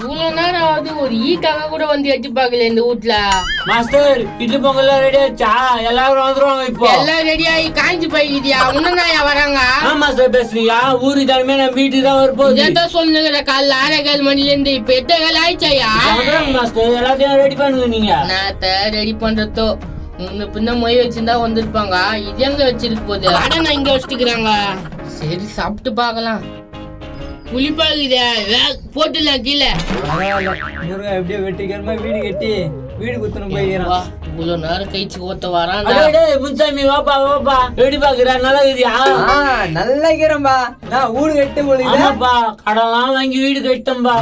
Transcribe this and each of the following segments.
இவ்வளவு நேரம் ஆகுது, ஒரு ஈக்காக கூட வந்து எட்டி பாக்கல இந்த வீட்டுல. மாஸ்டர் இட்லி பொங்கல் ரெடி ஆச்சா? எல்லாரும் வந்துருவாங்க இப்போ. எல்லாம் ரெடி ஆகி காஞ்சி போய்க்குதியா? உன்னயா வராங்க? மாஸ்டர் பேசுறியா? ஊரு தலைமையா நான் வீட்டுக்கு தான் வரப்போகுது. இதான் சொல்லுங்கிற காலைல 6:15 மணில இருந்து இப்ப 8:15 ஆயிடுச்சாயா? மாஸ்டர் எல்லாத்தையும் ரெடி பண்ணுங்க நீங்க. நான் ரெடி பண்றதோ முன்ன பின்ன மொய் வச்சிருந்தா வந்திருப்பாங்க. இது எங்க வச்சிருக்கு போகுது? அட நான் இங்க வச்சுக்கிறாங்க. சரி சாப்பிட்டு பாக்கலாம். புளிப்பாகுதே போட்டுலாம் கீழே. எப்படியோ வெட்டிக்கிறமா வீடு கட்டி வீடு குத்துன்னு போய்க்கிறான். இவ்வளவு நேரம் கழிச்சு ஓத்த வரான். முன்சாமி வாப்பா வாப்பா எப்படி பாக்குறா? நல்லா இருக்கியா? நல்லா இருக்கிறேன்பா. நான் வீடு கட்டு போலப்பா. கடலாம் வாங்கி வீடு கட்டம்பா.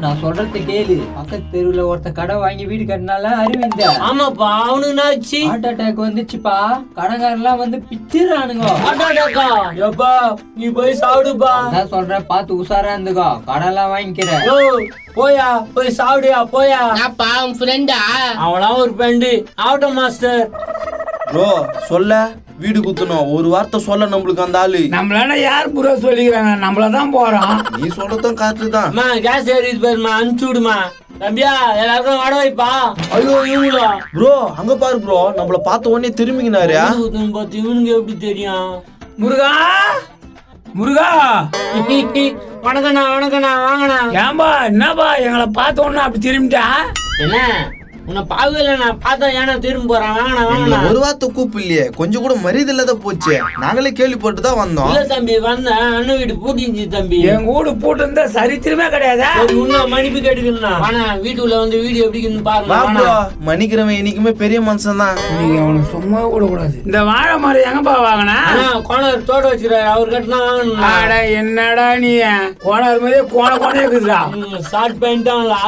நான் சொல்றது கேளு. பக்கத்து தெருவுல ஒருத்த கடை வாங்கி வீடு கட்டினால அறிவிந்த. ஆமாப்பா அவனுக்கு என்னாச்சு? Heart attack வந்துச்சுப்பா. கடைக்காரெல்லாம் வந்து பிச்சிடுறானுங்க. ஹார்ட் அட்டாக்கா? எப்பா நீ போய் சாப்பிடுப்பா. நான் சொல்றேன் பார்த்து உஷாரா இருந்துக்கோ. கடைலாம் வாங்கிக்கிறேன். போயா போய் சாப்பிடுயா போயா. அப்பா உன் ஃப்ரெண்டா? அவனா ஒரு ஃப்ரெண்டு. ஆகட்டும் மாஸ்டர். ப்ரோ சொல்ல வீடு குத்தணும் ஒரு வார்த்தை சொல்ல நம்மளுக்கு அந்த ஆளு. நம்மளால யார் புரோ சொல்லிக்கிறாங்க? நம்மளதான் போறோம். நீ சொல்றதும் கரெக்ட் தான். கேஸ் ஏறிது பாருமா, அனுப்பிச்சு விடுமா. தம்பியா எல்லாருக்கும் வட வைப்பா. ஐயோ இவங்களா ப்ரோ? அங்க பாரு ப்ரோ, நம்மள பார்த்த உடனே திரும்பினாரு. பார்த்து இவனுக்கு எப்படி தெரியும்? முருகா முருகா வணக்கண்ணா வணக்கண்ணா வாங்கண்ணா. ஏன்பா என்னப்பா எங்களை பார்த்த உடனே அப்படி திரும்பிட்டா? என்ன உன்னை பாக்கல? நான் பார்த்தா ஏன்னா திரும்ப போறேன். வாங்கண்ணா வாங்கண்ணா. ஒரு வார்த்தை கூப்பு இல்லையே, கொஞ்சம் கூட மரியாதை இல்லாத போச்சு. நாங்களே கேள்விப்பட்டு தான் வந்தோம். இல்ல தம்பி வந்தேன், அண்ணன் வீடு பூட்டிச்சு தம்பி. எங்க வீடு பூட்டு இருந்தா சரித்திரமே கிடையாதா? இன்னும் மன்னிப்பு கேட்டுக்கணும்னா வாணா வீட்டுக்குள்ள வந்து வீடு எப்படி பாருங்க. மன்னிக்கிறவன் என்னைக்குமே பெரிய மனுஷன் தான். நீங்க அவனுக்கு சும்மா கூட கூடாது. இந்த வாழை மரம் எங்கப்பா வாங்கினா? கோணர் தோட்ட வச்சுக்கிறாரு, அவர் கட்டினா வாங்கணும். என்னடா நீ கோணர் மாதிரி கோணையா இருக்குதா? ஷார்ட் பண்ணிட்டாங்களா?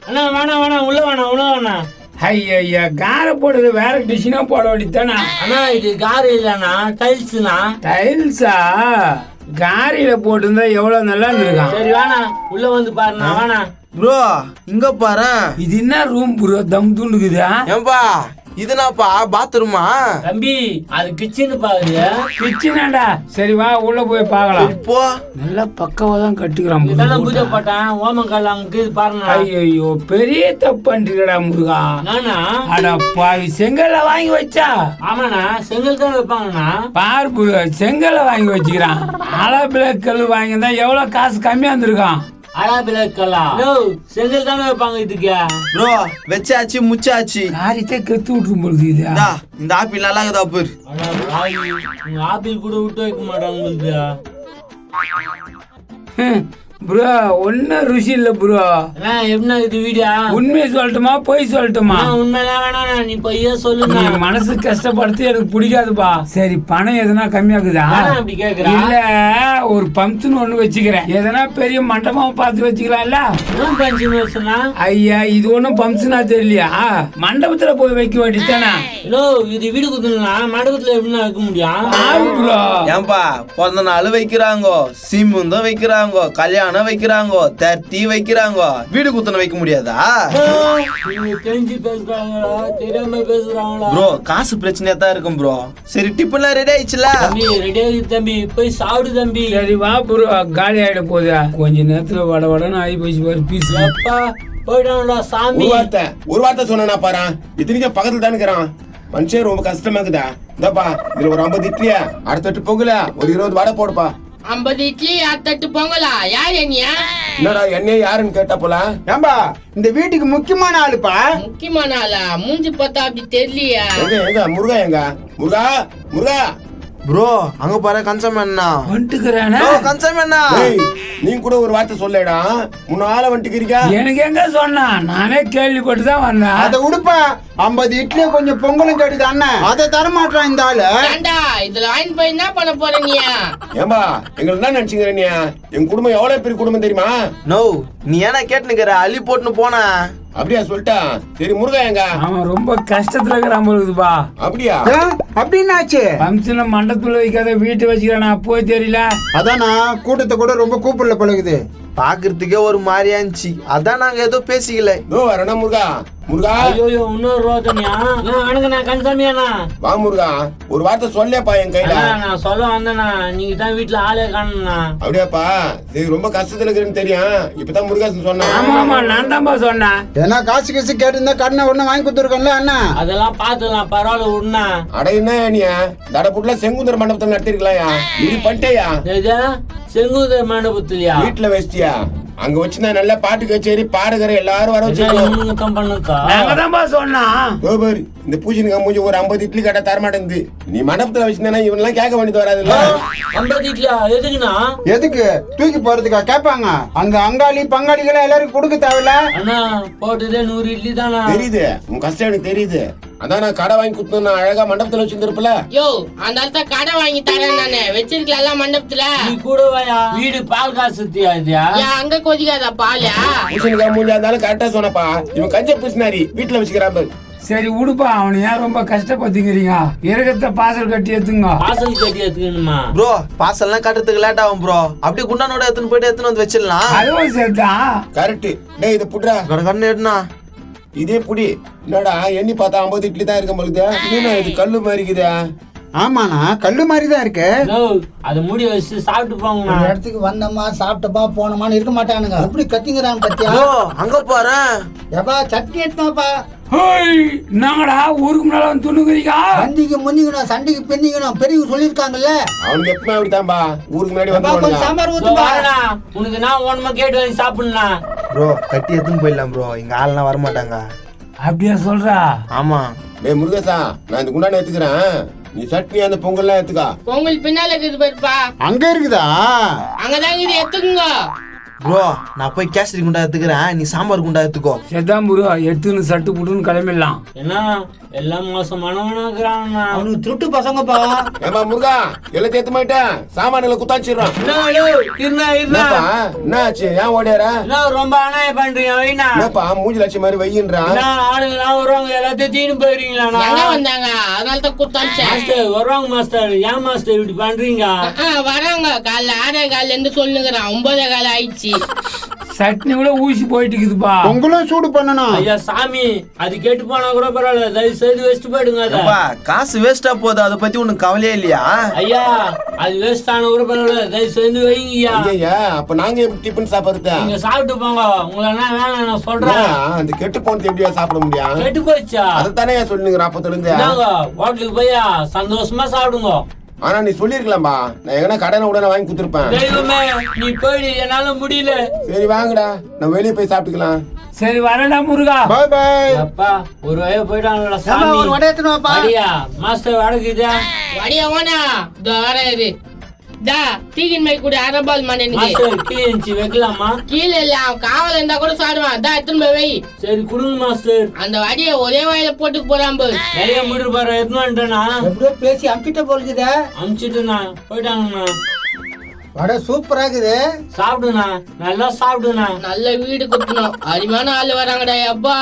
அண்ணா வேணா வேணா உள்ள வேணா உள்ள வேணா. ஐயா கார போடுறது வேற டிஷ்னா போட வேண்டியதானா? அண்ணா இது கார் இல்லண்ணா, டைல்ஸ்னா. டைல்ஸா? காரியில போட்டிருந்தா எவ்வளவு நல்லா இருந்திருக்கான். சரி வேணா உள்ள வந்து பாருண்ணா வேணா. ப்ரோ இங்க பாரு. இது என்ன ரூம் ப்ரோ? தம் தூண்டுக்குதா? ஏன்பா இதுனாப்பா பாத்ரூமா? தம்பி அது கிச்சன் பாரு. கிச்சனாடா? சரி வா உள்ள போய் பாக்கலாம். இப்போ நல்லா பக்கவா தான் கட்டுக்கிறான். இதெல்லாம் பூஜை போட்டேன் ஓமக்கால் அங்க பாருங்க. ஐயோ பெரிய தப்பு பண்ணிட்டா முருகா. நானா? அட பாவி செங்கல்ல வாங்கி வச்சா? ஆமாண்ணா செங்கல் தான் வைப்பாங்கண்ணா. பாரு ப்ரோ செங்கல்ல வாங்கி வச்சுக்கிறான். அளபிளக் கல் வாங்கியிருந்தா எவ்வளவு காசு கம்மியா இருந்திருக்கான். செங்கல் தானே வைப்பாங்க இதுக்கு. ப்ரோ வச்சாச்சு முச்சாச்சு. காரியத்தை கெத்து விட்டுரும் பொழுது. இந்த ஆப்பிள் நல்லா இருக்குதா பாரு. ஆப்பிள் கூட விட்டு வைக்க மாட்டாங்க உங்களுக்கு. ப்ரோ ஒன்னும் ருசி இல்ல ப்ரோ. என்ன இது வீடியா? உண்மையை சொல்லட்டுமா பொய் சொல்லட்டுமா? உண்மையெல்லாம் வேணாம், நீ பொய்யா சொல்லு. நீ மனசு கஷ்டப்படுத்தி எனக்கு பிடிக்காதுப்பா. சரி பணம் எதனா கம்மியாக்குதா? அப்படி கேக்குறா? இல்ல ஒரு பம்ப்னு ஒண்ணு வச்சுக்கிறேன். எதனா பெரிய மண்டபம் பார்த்து வச்சுக்கலாம்ல? ஐயா இது ஒண்ணும் பம்ப்ஸ்னா தெரியலையா? மண்டபத்துல போய் வைக்க வேண்டியதானே? இது வீடு குத்துனா மண்டபத்துல எப்படின்னா வைக்க முடியும்? ஏன்பா பிறந்த நாள் வைக்கிறாங்க, சீமுந்தம் வைக்கிறாங்க, கல்யாணம் வைக்கிறாங்க, தட்டி வைக்கிறாங்க, வீடு குத்தன வைக்க முடியாதா? தெரிஞ்சு பேசுறாங்களா தெரியாம பேசுறாங்களா? ப்ரோ காசு பிரச்சனையா தான் இருக்கும் ப்ரோ. சரி டிஃபன்லாம் ரெடி ஆயிடுச்சுல? தம்பி ரெடி ஆயிடுச்சு தம்பி, போய் சாப்பிடு தம்பி. சரி வா ப்ரோ காலி ஆயிட போகுது. கொஞ்ச நேரத்துல வட வடன்னு ஆகி போச்சு பாரு பீஸ். அப்பா போயிட்டாங்களா சாமி? ஒரு வார்த்தை சொன்னா பாரு. இத்தனைக்கும் பக்கத்துல தானே இருக்கிறான் மனுஷன். ரொம்ப கஷ்டமா இருக்குதா? இந்தாப்பா இதுல ஒரு 50 இட்லியா, அடுத்தட்டு பொங்கல ஒரு 20 வடை போடுப்பா. 50 இட்லி அடுத்தட்டு பொங்கலா? யார் என்னையா? என்னடா என்னைய யாருன்னு கேட்டா போல. ஏம்பா இந்த வீட்டுக்கு முக்கியமான ஆளுப்பா. முக்கியமான ஆளா? மூஞ்சி பார்த்தா அப்படி தெரியலையா? எங்க முருகா? எங்க முருகா? முருகா ப்ரோ அங்க பாரு கன்சமண்ணா வந்துக்கிறானே. கன்சமண்ணா நீ கூட ஒரு வார்த்தை சொல்லடா. முன்னால வந்துக்கிறீங்க. எனக்கு எங்க சொன்னா? நானே கேள்விப்பட்டு தான் வந்தேன். அத உடுப்பா 50 இட்லிய கொஞ்சம் பொங்கலும் கேட்டுது அண்ணன். அதை தரமாட்டான் இந்த ஆளு. ஏண்டா இதுல வாங்கி போய் என்ன பண்ண போற நீ? ஏம்பா எங்களை என்ன நினைச்சுக்கிற நீ? என் குடும்பம் எவ்வளவு பெரிய குடும்பம் தெரியுமா? நோ நீ ஏன்னா கேட்டுனுக்கிற அள்ளி போட்டுன்னு போன. அப்படியா சொல்லிட்டா? சரி முருகா எங்க? அவன் ரொம்ப கஷ்டத்துல இருக்கிறான் போலுதுப்பா. அப்படியா? அப்படின்னாச்சு. பம்ப்ஸ்ல மண்டபத்துல வைக்காத வீட்டு வச்சுக்கிறானா? போய் தெரியல. அதானா கூட்டத்தை கூட ரொம்ப கூப்பிடல பழகுது. பாக்குறதுக்கே ஒரு மாதிரியா இருந்துச்சு. அதான் நாங்க ஏதோ பேசிக்கல. இதோ வரேனா முருகா. முருகா ஐயோ இன்னொரு ரோதனையா வணக்கண்ணா கன்சாமியாண்ணா. வா முருகா, ஒரு வார்த்தை சொல்லேப்பா என் கையில. நான் சொல்ல வந்தேண்ணா, நீங்க தான் வீட்டுல ஆளே காணுண்ணா. அப்படியாப்பா, சரி ரொம்ப கஷ்டத்துல இருக்குன்னு தெரியும். இப்பதான் முருகாசன் சொன்னான். ஆமா ஆமா நான் தான்ப்பா சொன்னேன். ஏன்னா காசு கேட்டு கேட்டிருந்தா கடனை உடனே வாங்கி கொடுத்துருக்கோம்ல அண்ணா. அதெல்லாம் பாத்துக்கலாம், பரவாயில்ல விடுண்ணா. அட என்ன நீ தடப்புட்ல செங்குந்தர் மண்டபத்தில் நடத்திருக்கலாம்யா. இது பண்ணிட்டேயா? செங்குந்தர் மண்டபத்திலயா? வீட்டுல வச்சிட்டியா? அங்க வச்சு நான் நல்லா பாட்டு கச்சேரி பாடுகிற எல்லாரும் வர வச்சு நாங்க தான்ப்பா சொன்னோம். இந்த பூஜைக்கு மூஞ்சி ஒரு 50 இட்லி கடை தரமாட்டேங்குது. நீ மண்டபத்துல வச்சிருந்தா இவனெல்லாம் கேட்க வேண்டியது வராதுல்ல. 50 இட்லியா? எதுக்குண்ணா? எதுக்கு தூக்கி போறதுக்கா கேட்பாங்க. அங்க அங்காளி பங்காளிகளை எல்லாரும் கொடுக்க தேவையில்ல. அண்ணா போட்டதே 100 இட்லி தானா? தெரியுது உன் கஷ்டம் எனக்கு தெரியுது. அதான் நான் கடை வாங்கி குடுத்து நான் அழகா மண்டபத்துல வச்சிருந்திருப்பல. யோ அந்த இடத்த கடை வாங்கி தரேன் நானே, வச்சிருக்கல மண்டபத்துல. நீ கூட வாயா, வீடு பால் காசு தியா? அங்க கொதிக்காதா பாலியா? பூசணிக்கா மூஞ்சா இருந்தாலும் கரெக்டா சொன்னப்பா. இவன் கஞ்ச பூசினாரி வீட்டுல வச்சுக்கிறான். சரி விடுப்பா, அவனை ஏன் ரொம்ப கஷ்டப்படுத்திக்கிறீங்க? இறக்கத்தை பார்சல் கட்டி எடுத்துங்க. பார்சல் கட்டி எடுத்துக்கணுமா? ப்ரோ பார்சல்லாம் கட்டுறதுக்கு லேட் ஆகும் ப்ரோ. அப்படியே குண்டானோட எடுத்துன்னு போயிட்டு எடுத்துன்னு வந்து வச்சிடலாம். அதுவும் சரிதான். கரெக்ட். டேய் இதை புட்றா. கண்ணு எடுனா இதே புடி. என்னடா எண்ணி பார்த்தா 50 இட்லி தான் இருக்க பொழுது. என்ன இது கல்லு மாதிரி இருக்குதா? ஆமாண்ணா கல்லு மாதிரி தான் இருக்கு. அதை மூடி வச்சு சாப்பிட்டு போங்கண்ணா. ஒரு இடத்துக்கு வந்தோமா சாப்பிட்டப்பா போனோமான்னு இருக்க மாட்டானுங்க. எப்படி கத்திங்கிறான் பத்தியா? ப்ரோ அங்க போறேன். எப்பா சட்னி எடுத்தாப்பா. நாங்கடா ஊருக்கு முன்னால வந்து துணுக்குறீங்க. சண்டிக்கு முன்னிக்கணும், சண்டைக்கு பெண்ணிக்கணும், பெரியவங்க சொல்லியிருக்காங்கல்ல. அவனுக்கு எப்பவுமே அப்படித்தான்பா. ஊருக்கு முன்னாடி எப்பா, கொஞ்சம் வந்து சாம்பார் ஊத்துப்பா. உனக்கு நான் ஒன்றுமா கேட்டு வாங்கி சாப்பிடணும்ண்ணா. ப்ரோ கட்டி எடுத்துன்னு போயிடலாம் ப்ரோ. இங்க ஆள்லாம் வர மாட்டாங்க. அப்படியா சொல்றா? ஆமா. டேய் முருகேசா, நான் இந்த குண்டான எடுத்துக்கிறேன். நீ சட்னி அந்த பொங்கல்லாம் எடுத்துக்கா. பொங்கல் பின்னால இருக்குது பாருப்பா. அங்க இருக்குதா? அங்கதாங்க இது, எடுத்துக்குங்க. ப்ரோ நான் போய் கேசரி குண்டா எடுத்துக்கிறேன், நீ சாம்பார் குண்டா எடுத்துக்கோ. செதான் ப்ரோ எடுத்துன்னு சட்டு புட்டுன்னு கிளம்பிடலாம். என்ன எல்லாம் மோசமானவனாக்குறாங்கண்ணா. அவனுக்கு திருட்டு பசங்கப்பா. ஏமா முருகா எல்லாத்தையும் ஏத்து மாட்டேன். சாமான்களை குத்தாச்சிடுறான். என்ன ஆச்சு? ஏன் ஓடியாரா? ரொம்ப அநாயம் பண்றீங்க வைனா. என்னப்பா மூஞ்சி லட்சம் மாதிரி வையின்றான். ஆளுங்கெல்லாம் வருவாங்க, எல்லாத்தையும் தீனு போயிருவீங்களா? எங்க வந்தாங்க? அதனால தான் கூத்தாச்சேன். வருவாங்க மாஸ்டர். ஏன் மாஸ்டர் இப்படி பண்றீங்க? வராங்க. காலைல 6:15 இருந்து சொல்லுங்கிறான். 9:15 ஆயிடுச்சு. சட்னி கூட ஊசி போயிட்டு இருக்குதுப்பா. பொங்கலும் சூடு பண்ணணும். ஐயா சாமி, அது கேட்டு போனா கூட பரவாயில்ல, தயவு செய்து வேஸ்ட் போயிடுங்க. அப்பா காசு வேஸ்டா போகுது, அதை பத்தி உனக்கு கவலையே இல்லையா? ஐயா அது வேஸ்ட் ஆன கூட பரவாயில்ல, தயவு செய்து வைங்கய்யா. ஐயா அப்ப நாங்க டிபன் சாப்பிடுறத நீங்க சாப்பிட்டு போங்க. உங்களை என்ன வேணாம் நான் சொல்றேன். அந்த கெட்டு போனது எப்படியா சாப்பிட முடியும்? கெட்டு போச்சா? அதைத்தானே சொல்லுங்க. அப்பத்துல இருந்து ஹோட்டலுக்கு போயா சந்தோஷமா சாப்பிடுங்க. ஆனா நீ சொல்லிருக்கலாம்பா. நான் எங்கன்னா கடனை உடனே வாங்கி குடுத்துருப்பேன். தெய்வமே நீ போயிடு, என்னால முடியல. சரி வாங்கடா, நான் வெளியே போய் சாப்பிட்டுக்கலாம். சரி வரடா முருகா. பாய் பாய். அப்பா ஒரு வய போயிட்டாங்களா ஏம்மா, சாமி. ஒரு வடை எடுத்துன்னு வாப்பா. அடியா மாஸ்டர் வடக்குதா? வடியா ஓனா வராது. டா தீகின் மை கூட அரபால் மண்ணனுக்கு. மாஸ்டர் கீழே வைக்கலாமா? கீழே இல்ல, அவன் காவல் இருந்தா கூட சாடுவான். டா எடுத்துன்னு போய் வை. சரி கொடுங்க மாஸ்டர். அந்த வடியை ஒரே வாயில போட்டு போறான் பாரு. நிறைய முடிவு பாரு எடுத்துன்னு வந்துட்டேனா? எப்படியோ பேசி அம்பிட்ட போலுக்குதே. அனுப்பிச்சுட்டுண்ணா போயிட்டாங்கண்ணா. வடை சூப்பரா இருக்குது. சாப்பிடுண்ணா, நல்லா சாப்பிடுண்ணா. நல்ல வீடு குத்தணும். அருமையான ஆளு வராங்கடா அப்பா.